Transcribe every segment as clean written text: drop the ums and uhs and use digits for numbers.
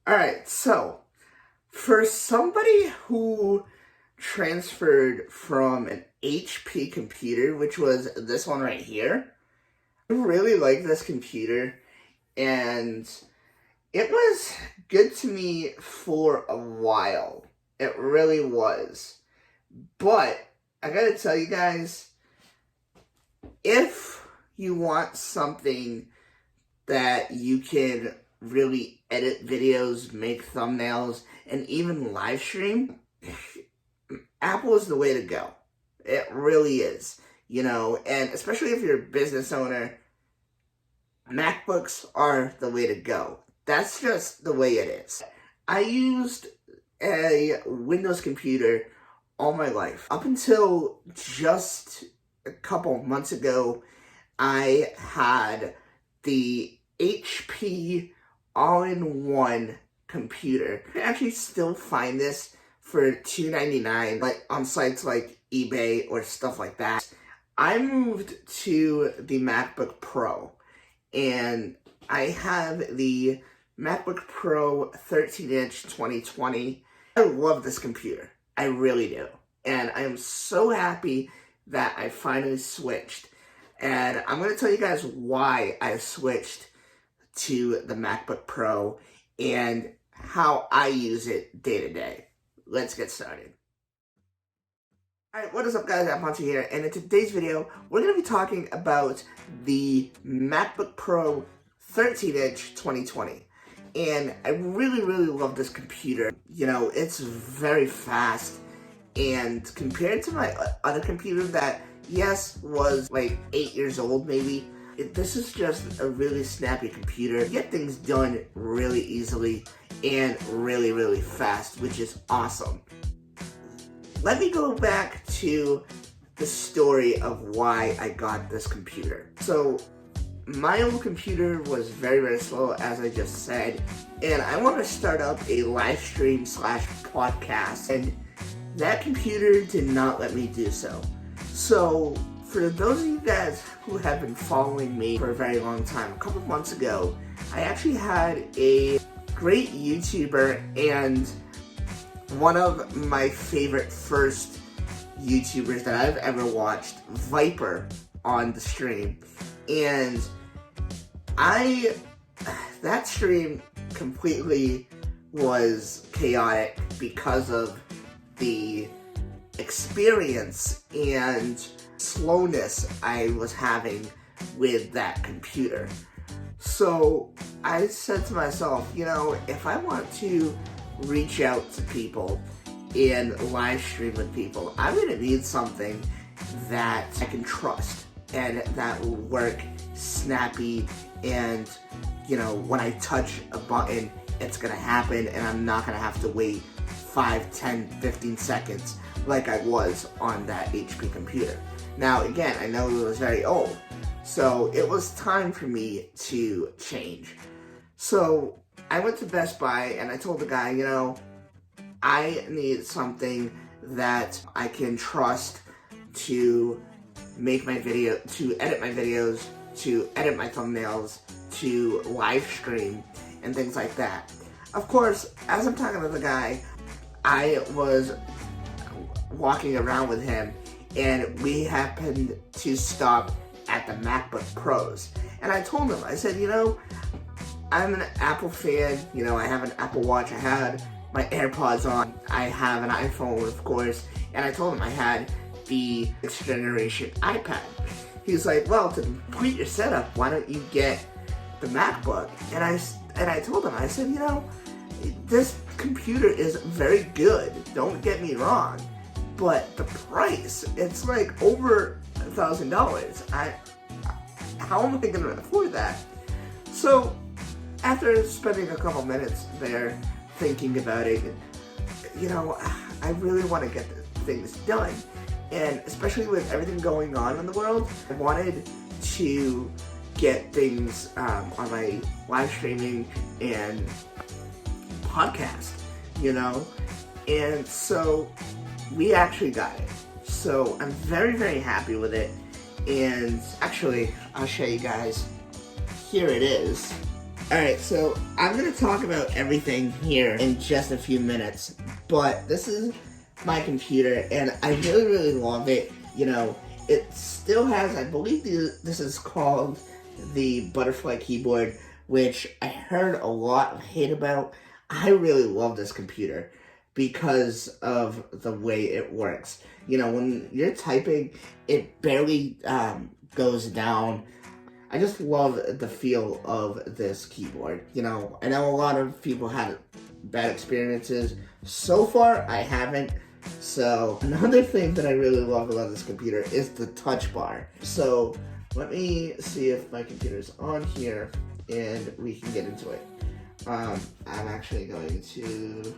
Alright, so for somebody who transferred from an HP computer, which was this one right here, I really like this computer, and it was good to me for a while. It really was. But I gotta tell you guys, if you want something that you can really edit videos, make thumbnails, and even live stream, Apple is the way to go. It really is, and especially if you're a business owner, MacBooks are the way to go. That's just the way it is. I used a Windows computer all my life. Up until just a couple months ago, I had the HP all-in-one computer. You can actually still find this for $2.99, like on sites like eBay or stuff like that. I moved to the MacBook Pro, and I have the MacBook Pro 13-inch 2020. I love this computer. I really do. And I am so happy that I finally switched. And I'm going to tell you guys why I switched to the MacBook Pro and how I use it day to day. Let's get started. Alright, what is up guys, I'm Poncho here, and in today's video, we're going to be talking about the MacBook Pro 13-inch 2020. And I really love this computer. It's very fast, and compared to my other computer that, yes, was like 8 years old maybe, this is just a really snappy computer. You get things done really easily and really fast, which is awesome. Let me go back to the story of why I got this computer. So, my old computer was very slow, as I just said, and I want to start up a live stream / podcast, and that computer did not let me do so. So, for those of you guys who have been following me for a very long time, a couple months ago, I actually had a great YouTuber and one of my favorite first YouTubers that I've ever watched, Viper, on the stream. And that stream completely was chaotic because of the experience and slowness I was having with that computer. So I said to myself, if I want to reach out to people and live stream with people, I'm going to need something that I can trust and that will work snappy, and when I touch a button, it's going to happen and I'm not going to have to wait 5, 10, 15 seconds like I was on that HP computer. Now again, I know it was very old, so it was time for me to change. So I went to Best Buy and I told the guy, I need something that I can trust to make my video, to edit my videos, to edit my thumbnails, to live stream, and things like that. Of course, as I'm talking to the guy, I was walking around with him, and we happened to stop at the MacBook Pros. And I told him, I said, I'm an Apple fan, I have an Apple Watch, I had my AirPods on, I have an iPhone, of course, and I told him I had the 6th generation iPad. He's like, well, to complete your setup, why don't you get the MacBook? And I told him, I said, this computer is very good, don't get me wrong, but the price, it's like over $1,000. How am I going to afford that? So, after spending a couple minutes there thinking about it, I really want to get things done. And especially with everything going on in the world, I wanted to get things on my live streaming and podcast, And so we actually got it. So I'm very happy with it. And actually, I'll show you guys. Here it is. Alright, so I'm going to talk about everything here in just a few minutes, but this is my computer, and I really, really love it. You know, it still has, I believe this is called the butterfly keyboard, which I heard a lot of hate about. I really love this computer because of the way it works. You know, when you're typing, it barely goes down. I just love the feel of this keyboard. You know, I know a lot of people had bad experiences. So far, I haven't. So, another thing that I really love about this computer is the touch bar. So, let me see if my computer's on here and we can get into it. I'm actually going to...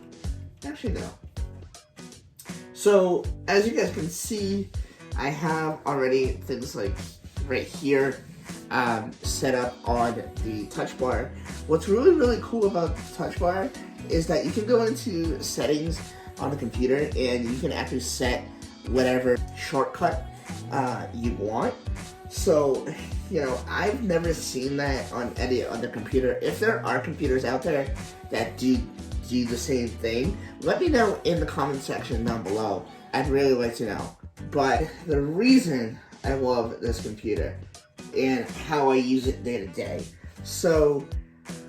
Actually, no. So, as you guys can see, I have already things like right here set up on the touch bar. What's really, really cool about the touch bar is that you can go into settings on the computer and you can actually set whatever shortcut you want. So, you know, I've never seen that on any other computer. If there are computers out there that do the same thing, let me know in the comment section down below. I'd really like to know. But the reason I love this computer and how I use it day to day. So,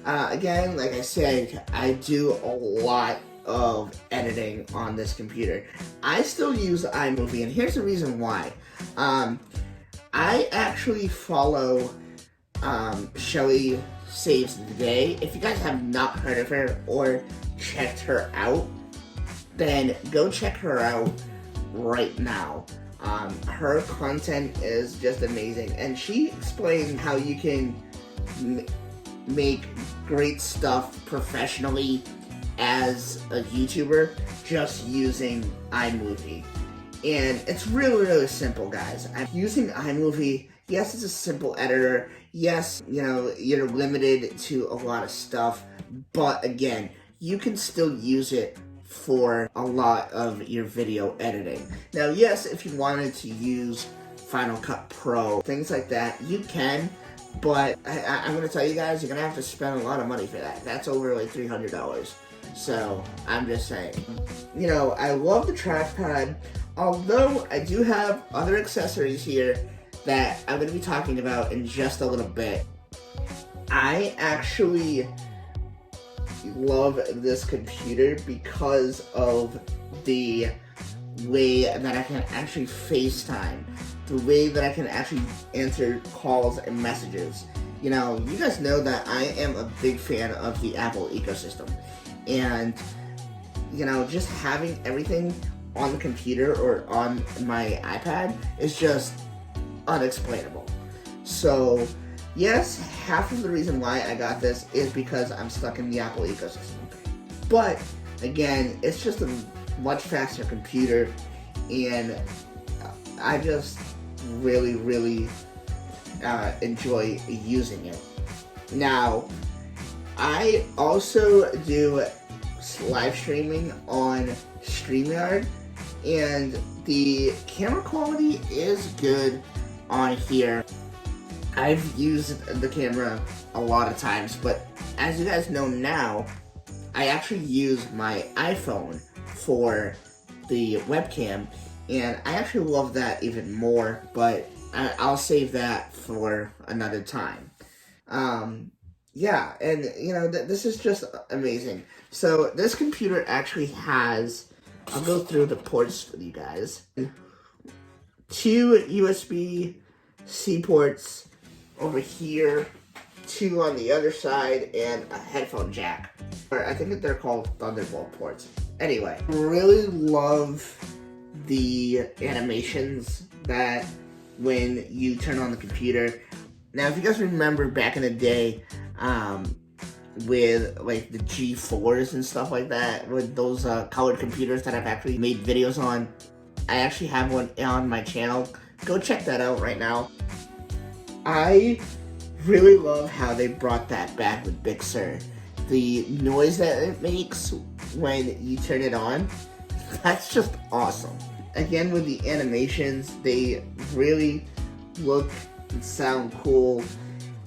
again, like I said, I do a lot of editing on this computer. I still use iMovie, and here's the reason why. I actually follow Shelly Saves the Day. If you guys have not heard of her or checked her out, then go check her out right now. Her content is just amazing, and she explained how you can make great stuff professionally as a YouTuber just using iMovie. And it's really, really simple, guys. I'm using iMovie. Yes, it's a simple editor. Yes, you know, you're limited to a lot of stuff, but again, you can still use it for a lot of your video editing. Now, yes, if you wanted to use Final Cut Pro, things like that, you can, but I'm going to tell you guys, you're going to have to spend a lot of money for that. That's over like $300. So, I'm just saying. You know, I love the trackpad, although I do have other accessories here that I'm going to be talking about in just a little bit. I actually love this computer because of the way that I can actually FaceTime, the way that I can actually answer calls and messages. You know, you guys know that I am a big fan of the Apple ecosystem, and you know, just having everything on the computer or on my iPad is just unexplainable. So yes, half of the reason why I got this is because I'm stuck in the Apple ecosystem. But, again, it's just a much faster computer, and I just really, really enjoy using it. Now, I also do live streaming on StreamYard, and the camera quality is good on here. I've used the camera a lot of times, but as you guys know now, I actually use my iPhone for the webcam, and I actually love that even more, but I'll save that for another time. Yeah, and you know, this is just amazing. So this computer actually has, I'll go through the ports with you guys. 2 USB-C ports over here, 2 on the other side, and a headphone jack. Or I think that they're called Thunderbolt ports. Anyway, really love the animations that when you turn on the computer. Now, if you guys remember back in the day, with like the G4s and stuff like that, with those colored computers that I've actually made videos on, I actually have one on my channel. Go check that out right now. I really love how they brought that back with Big Sur. The noise that it makes when you turn it on, that's just awesome. Again, with the animations, they really look and sound cool.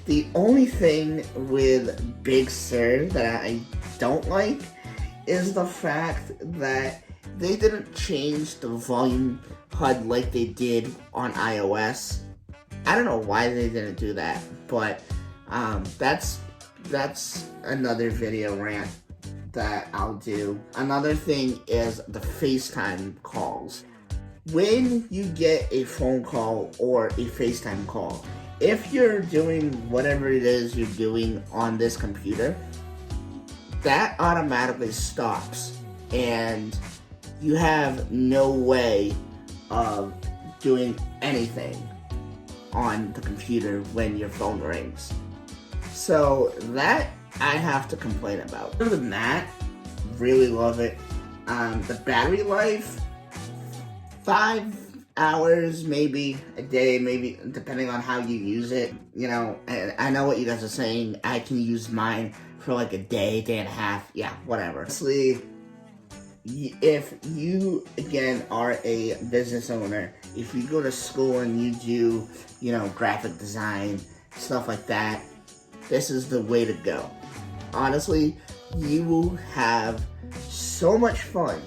The only thing with Big Sur that I don't like is the fact that they didn't change the volume HUD like they did on iOS. I don't know why they didn't do that, but that's another video rant that I'll do. Another thing is the FaceTime calls. When you get a phone call or a FaceTime call, if you're doing whatever it is you're doing on this computer, that automatically stops, and you have no way of doing anything on the computer when your phone rings. So that I have to complain about. Other than that, really love it. The battery life, 5 hours maybe a day, maybe depending on how you use it. You know, and I know what you guys are saying. I can use mine for like a day and a half. Yeah, whatever. Honestly, if you, again, are a business owner, if you go to school and you do, you know, graphic design, stuff like that, this is the way to go. Honestly, you will have so much fun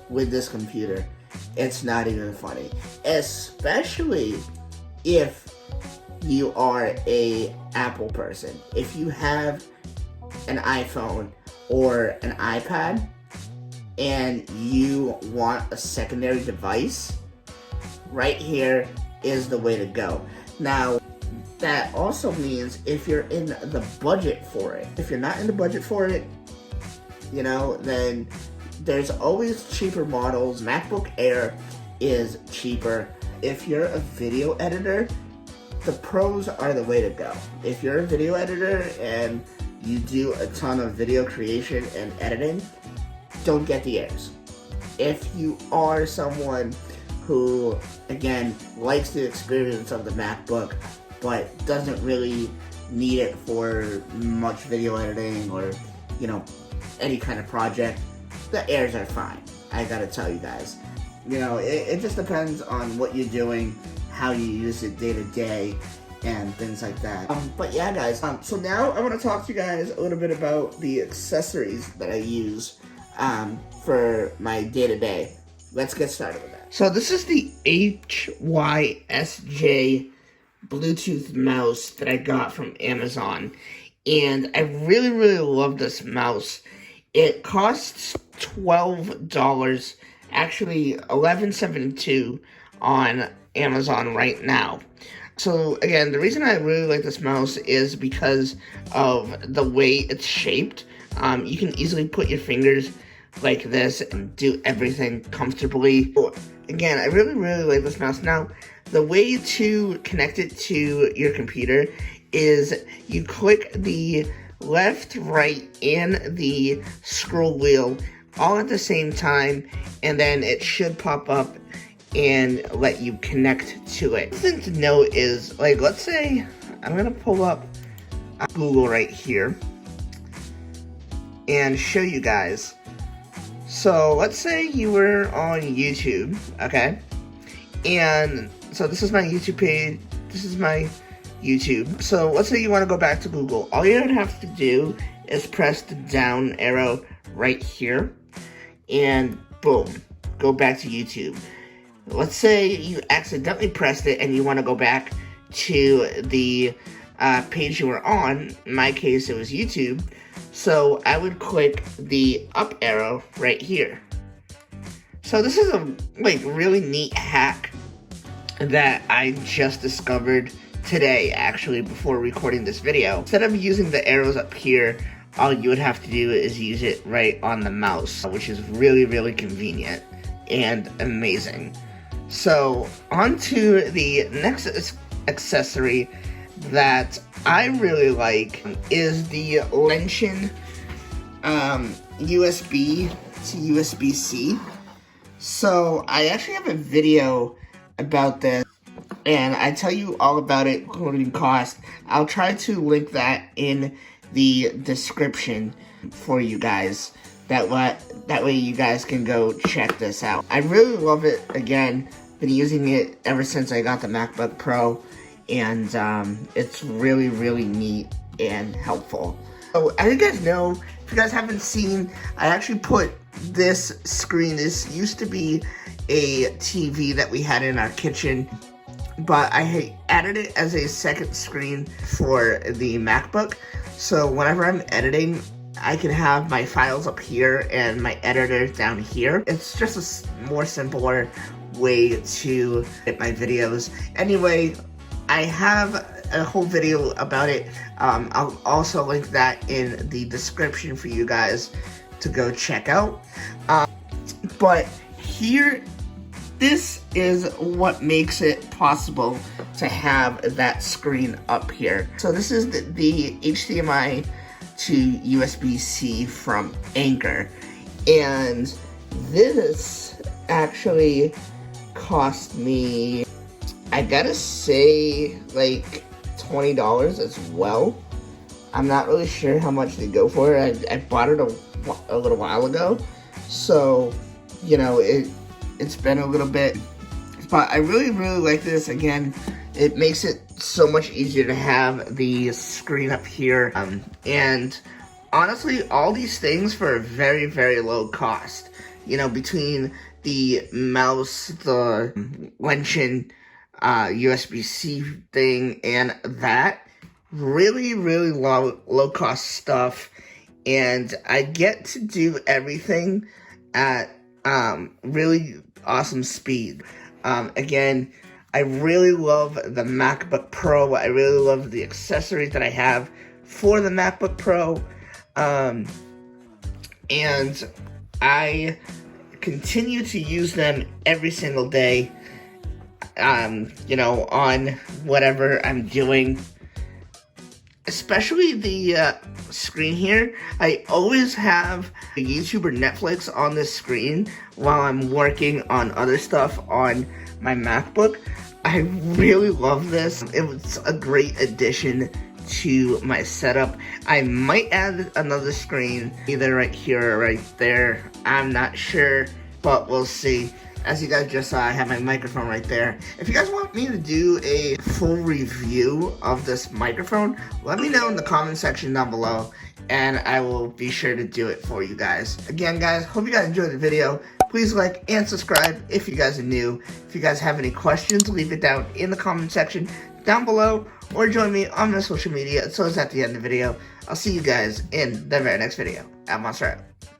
with this computer. It's not even funny. Especially if you are a Apple person. If you have an iPhone or an iPad and you want a secondary device, right here is the way to go. Now, that also means if you're in the budget for it. If you're not in the budget for it, you know, then there's always cheaper models. MacBook Air is cheaper. If you're a video editor, the Pros are the way to go. If you're a video editor and you do a ton of video creation and editing, don't get the Airs. If you are someone who, again, likes the experience of the MacBook, but doesn't really need it for much video editing or, you know, any kind of project, the Airs are fine. I gotta tell you guys. You know, it just depends on what you're doing, how you use it day to day, and things like that. But yeah, guys, so now I want to talk to you guys a little bit about the accessories that I use for my day to day. Let's get started with that. So this is the HYSJ Bluetooth mouse that I got from Amazon, and I really love this mouse. It costs $12, actually $11.72 on Amazon right now. So again, the reason I really like this mouse is because of the way it's shaped. You can easily put your fingers like this and do everything comfortably. Again, I really like this mouse. Now, the way to connect it to your computer is you click the left, right, and the scroll wheel all at the same time, and then it should pop up and let you connect to it. The thing to note is, like, let's say I'm gonna pull up Google right here and show you guys. So let's say you were on YouTube, okay? And so this is my YouTube page, this is my YouTube. So let's say you want to go back to Google. All you have to do is press the down arrow right here, and boom, go back to YouTube. Let's say you accidentally pressed it and you want to go back to the page you were on. In my case, it was YouTube. So I would click the up arrow right here. So this is a really neat hack that I just discovered today, actually, before recording this video. Instead of using the arrows up here, all you would have to do is use it right on the mouse, which is really convenient and amazing. So on to the next accessory that I really like is the Lenshin USB to USB-C. So I actually have a video about this, and I tell you all about it, including cost. I'll try to link that in the description for you guys. That way you guys can go check this out. I really love it. Again, been using it ever since I got the MacBook Pro, and it's really, really neat and helpful. So as you guys know, if you guys haven't seen, I actually put this screen. This used to be a TV that we had in our kitchen, but I added it as a second screen for the MacBook. So whenever I'm editing, I can have my files up here and my editor down here. It's just a more simpler way to get my videos. Anyway, I have a whole video about it. I'll also link that in the description for you guys to go check out. But here, this is what makes it possible to have that screen up here. So this is the HDMI to USB-C from Anchor, and this actually cost me, I gotta say, like $20 as well. I'm not really sure how much they go for. I bought it a little while ago, so you know it's been a little bit, but I really like this. Again, it makes it so much easier to have the screen up here, and honestly, all these things for a very low cost. You know, between the mouse, the Wenshin USB-C thing, and that, really low cost stuff, and I get to do everything at really awesome speed. Again, I really love the MacBook Pro. I really love the accessories that I have for the MacBook Pro, and I continue to use them every single day, you know, on whatever I'm doing. Especially the screen here. I always have YouTube or Netflix on this screen while I'm working on other stuff on my MacBook. I really love this. It was a great addition to my setup. I might add another screen either right here or right there. I'm not sure, but we'll see. As you guys just saw, I have my microphone right there. If you guys want me to do a full review of this microphone, let me know in the comment section down below, and I will be sure to do it for you guys. Again, guys, hope you guys enjoyed the video. Please like and subscribe if you guys are new. If you guys have any questions, leave it down in the comment section down below, or join me on my social media. So it's at the end of the video. I'll see you guys in the very next video. I'm Monster out.